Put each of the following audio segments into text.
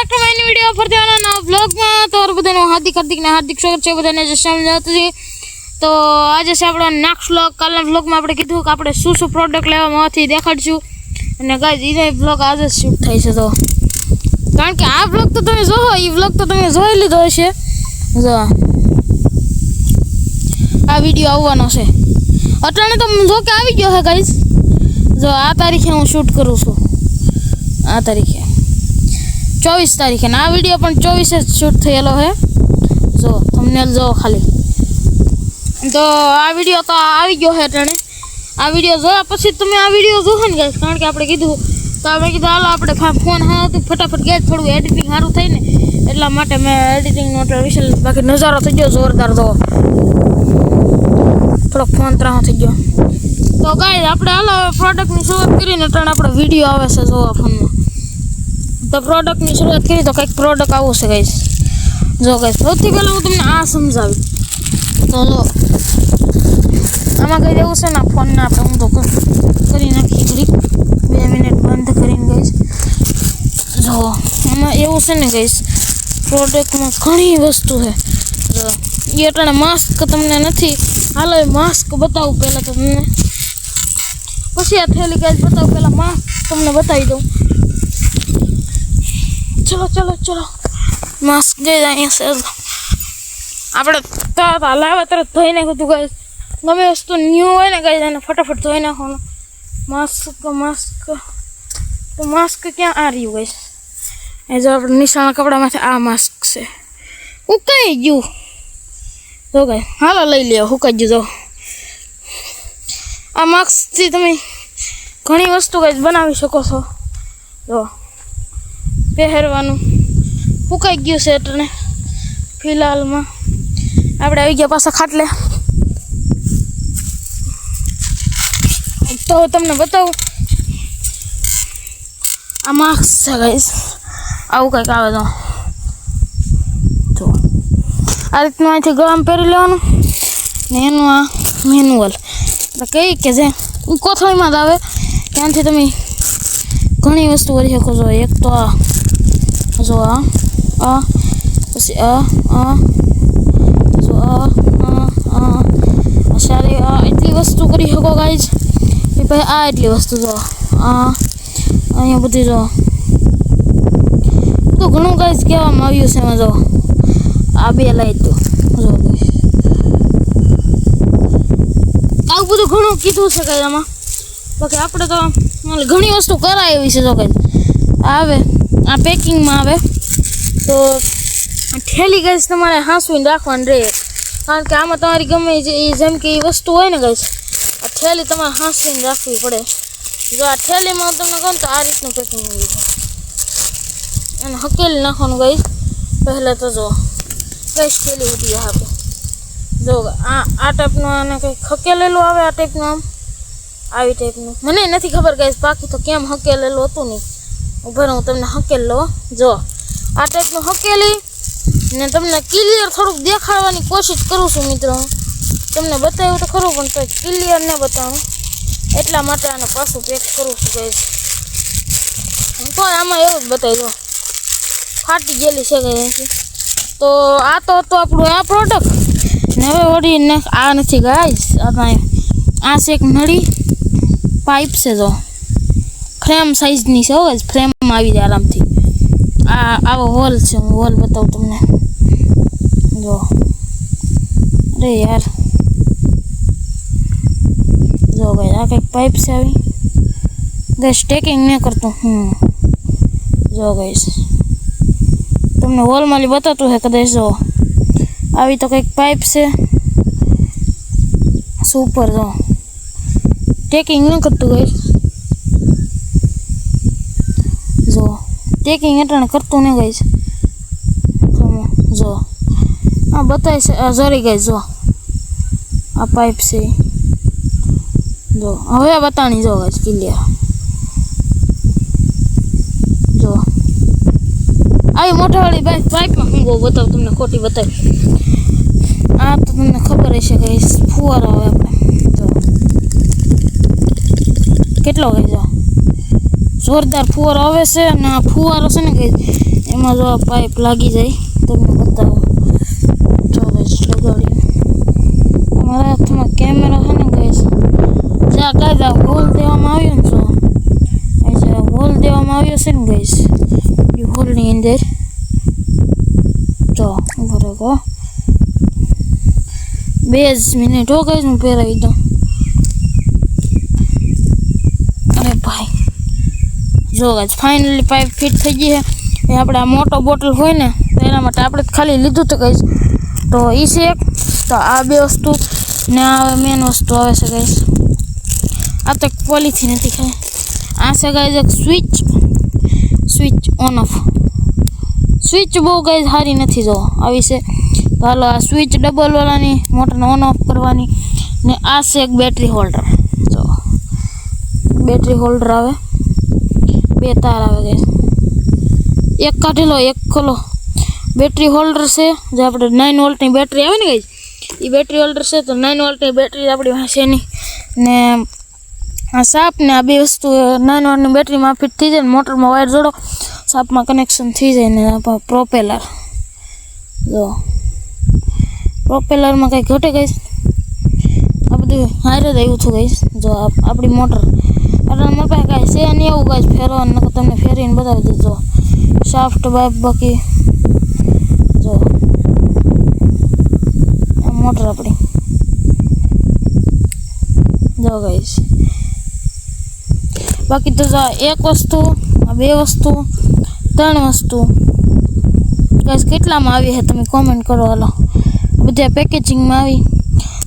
to my new video ફરતી આના વ્લોગમાં તો બધાનું હાર્દિક સ્વાગત છે બધાને જે સમજાવતી તો આજે છે આપણો નેક્સ્ટ વ્લોગ કાલના વ્લોગમાં આપણે કીધું કે આપણે શું પ્રોડક્ટ લેવામાંથી દેખાડશું અને ગાઈઝ એ વ્લોગ આજે શૂટ થાય છે તો કારણ કે આ વ્લોગ તો તમે જોવો એ વ્લોગ તો તમે જોઈ લીધો હશે જો આ વિડિયો આવવાનો છે અટાણે તો જો કે આવી ગયો છે ગાઈઝ જો આ તારીખે હું શૂટ કરું છું આ તારીખે 24 તારીખે આ વિડિયો પણ 24 જ શૂટ થયેલો છે જો થંબનેલ જો ખાલી તો આ વિડિયો તો આવી ગયો છે અટાણે આ વિડિયો જોયા પછી તમે આ વિડિયો જોવો ને ગાઈસ કારણ કે આપણે કીધું તો આપણે કીધું હાલો આપણે ફોન હા તો ફટાફટ ગેસ થોડું એડિટિંગ સારું થાય ને એટલા માટે મેં એડિટિંગનો વિશે બાકી નજારો થઈ ગયો જોરદાર તો થોડોક ફોન ત્રાહો થઈ ગયો તો ગાઈસ આપણે હાલો પ્રોડક્ટની શરૂઆત કરીને અટાણે આપણો વિડિયો આવે છે જોવા ફોનમાં તો પ્રોડક્ટની શરૂઆત કરી તો કંઈક પ્રોડક્ટ આવું છે ગાઈસ જો ગાઈસ સૌથી પહેલાં હું તમને આ સમજાવી તો લો આમાં કઈ દેવું છે ને ફોનને આપણે હું તો કરી નાખી ઘડી 2 મિનિટ બંધ કરીને ગાઈસ જો આમાં એવું છે ને ગાઈસ પ્રોડક્ટમાં ઘણી વસ્તુ છે જો એ અટાણે માસ્ક તમને નથી હાલો એ માસ્ક બતાવું પહેલાં તો તમને પછી આ થેલી ગાઈસ બતાવું પહેલાં માસ્ક તમને બતાવી દઉં ચલો માસ્ક ગઈ અહીંયા છે આપણે તરત હલાવે તરત ધોઈ નાખ્યું હતું ગાઈસ ગમે વસ્તુ ન્યૂ હોય ને ગાઈસ એને ફટાફટ ધોઈ નાખવાનું માસ્ક ક્યાં આ રહ્યું ગાઈસ એ જો આપણે નિશાળના કપડામાંથી આ માસ્ક છે ઉકાઈ ગયું જો ગાઈસ હાલો લઈ લ્યો હુકાઈ ગયું જો આ માસ્કથી તમે ઘણી વસ્તુ ગાઈસ બનાવી શકો છો જો પહેરવાનું સુકાઈ ગયું છે એટલે ફિલહાલમાં આપણે આવી ગયા પાછા ખાટલે તો તમને બતાવું આ માસ્ક છે ગાઈસ આવું કંઈક આવે તો જો આ રીતનું અહીંથી ગળામાં પહેરી લેવાનું ને એનું આ મેન્યુઅલ કઈ કે જે કોથળીમાં જ આવે ત્યાંથી તમે ઘણી વસ્તુ કરી શકો છો એક તો આ જો આ પછી જો સારી એટલી વસ્તુ કરી શકો ગાઈઝ એ પછી આ એટલી વસ્તુ જો અહીંયા બધી જો તો ઘણું ગાઈઝ કહેવામાં આવ્યું છે એમાં જો આ 2 લાઈટ જો આવું બધું ઘણું કીધું છે ગાઈઝ આમાં બાકી આપણે તો ઘણી વસ્તુ કરાય એવી છે જો ગાઈઝ આવે આ પેકિંગમાં આવે તો ઠેલી ગાઈસ તમારે હાંસવીને રાખવાની રહે કારણ કે આમાં તમારી ગમે જેમ કે એ વસ્તુ હોય ને ગાઈસ આ ઠેલી તમારે હાંસવીને રાખવી પડે જો આ ઠેલીમાં તમને કહું તો આ રીતનું પેકિંગ આવી છે અને હકેલી નાખવાનું ગાઈસ પહેલાં તો જો ગાઈસ ઠેલી ઉડી આપણે જો આ ટાઈપનું આને કંઈક હકેલેલું આવે આ ટાઈપનું આમ આવી ટાઈપનું મને નથી ખબર ગાઈસ બાકી તો કેમ હકેલેલું હતું નહીં ઉભા હું તમને હકેલ લો જો આ ટાઈપનું હકેલી ને તમને ક્લિયર થોડુંક દેખાડવાની કોશિશ કરું છું મિત્રો તમને બતાવ્યું તો ખરું પણ તો ક્લિયર ન બતાવું એટલા માટે આને પાછું પેક કરું છું ગાઈસ તો આમાં એવું જ બતાવી દો ફાટી ગયેલી છે ગાઈસ તો આ તો હતું આપણું આ પ્રોડક્ટ ને હવે વળી ને આ નથી ગાઈસ આ છે એક નળી પાઇપ છે જો ફ્રેમ સાઈઝની છે હોય ફ્રેમમાં આવી જાય આરામથી આવો હોલ છે હું હોલ બતાવું તમને જો અરે યાર જો ભાઈ આ કંઈક પાઇપ છે આવી ગેસ ટેકિંગ નહીં કરતું જો ગઈશ તમને હોલમાં બતાવતું છે કદાચ જો આવી તો કંઈક પાઇપ છે સુપર જો ટેકિંગ ન કરતું ગઈશ જો ટેકિંગ અટાણે કરતું નહીં ગઈ છે જો આ બતાવે છે આ જરી ગઈ જો આ પાઇપ છે જો હવે બતાણી જો ગઈ ક્લિયર જો આવી મોટાવાળી પાઇપમાં હું બહુ બતાવું તમને ખોટી બતાવી આ તો તમને ખબર હશે કે ફુવારો આવે આપણે જો કેટલો ગઈ જો જોરદાર ફુવારો આવે છે અને આ ફુવારો છે ને કે એમાં જો આ પાઇપ લાગી જાય તમને બતાવો જો ગાઈસ લગાડી મારા હાથમાં કેમેરા છે ને ગાઈસ જ્યાં ગાઈસ આ હોલ દેવામાં આવ્યો ને જો અહીંયા હોલ દેવામાં આવ્યો છે ને ગાઈસ એ હોલની અંદર જો બરાબર 2 મિનિટ હો ગાઈસ હું પહેરાવી દઉં અરે ભાઈ જો ગાઈસ ફાઇનલી પાઇપ ફિટ થઈ ગઈ છે એ આપણે આ મોટો બોટલ હોય ને તો એના માટે આપણે ખાલી લીધું તો ગાઈસ તો એ છે એક તો આ બે વસ્તુ ને આ મેન વસ્તુ આવે છે ગાઈસ આ તો પોલીથી નથી ખાય આ છે ગાઈસ એક સ્વિચ ઓન ઓફ સ્વિચ બહુ ગાઈસ સારી નથી જો આવી છે તો હાલો આ સ્વિચ ડબલ વાળાની મોટરને ઓન ઓફ કરવાની ને આ છે એક બેટરી હોલ્ડર જો બેટરી હોલ્ડર આવે 2 તાર આવે ગાઈસ એક કાઢેલો એક ખોલો બેટરી હોલ્ડર છે જે આપણે 9 વોલ્ટની બેટરી આવે ને ગાઈસ એ બેટરી હોલ્ડર છે તો 9 વોલ્ટની બેટરી આપણી પાસે નહીં ને આ સાપ ને આ બે વસ્તુ 9 વોલ્ટની બેટરીમાં ફિટ થઈ જાય ને મોટરમાં વાયર જોડો સાપમાં કનેક્શન થઈ જાય ને પ્રોપેલર જો પ્રોપેલરમાં કંઈ ઘટે ગાઈસ આ બધું હારે જ આવ્યું છું ગાઈસ જો આપણી મોટર એટલે મારી પાસે કાંઈ છે નહીં એવું ગાઈસ ફેરવાનું નકર તમને ફેરીને બતાવી દઉં જો શાફ્ટ બાપ બાકી જો આ મોટર આપણી જો ગાઈસ બાકી તો જો એક વસ્તુ આ બે વસ્તુ 3 વસ્તુ ગાઈસ કેટલામાં આવી છે તમે કોમેન્ટ કરો હાલો બધા પેકેજિંગમાં આવી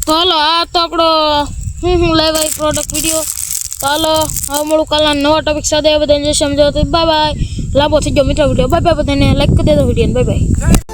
તો હાલો આ તો આપણો હું લાઈવ આવી પ્રોડક્ટ વિડીયો તો હાલો હવે મળું કાલના નવા ટોપિક સાથે બધાને જે સમજાવો તો બાય બાય લાંબો થઈ ગયો મિત્રો વિડીયો બાય બાય બધાને લાઈક કરી દેજો વિડીયોને બાય બાય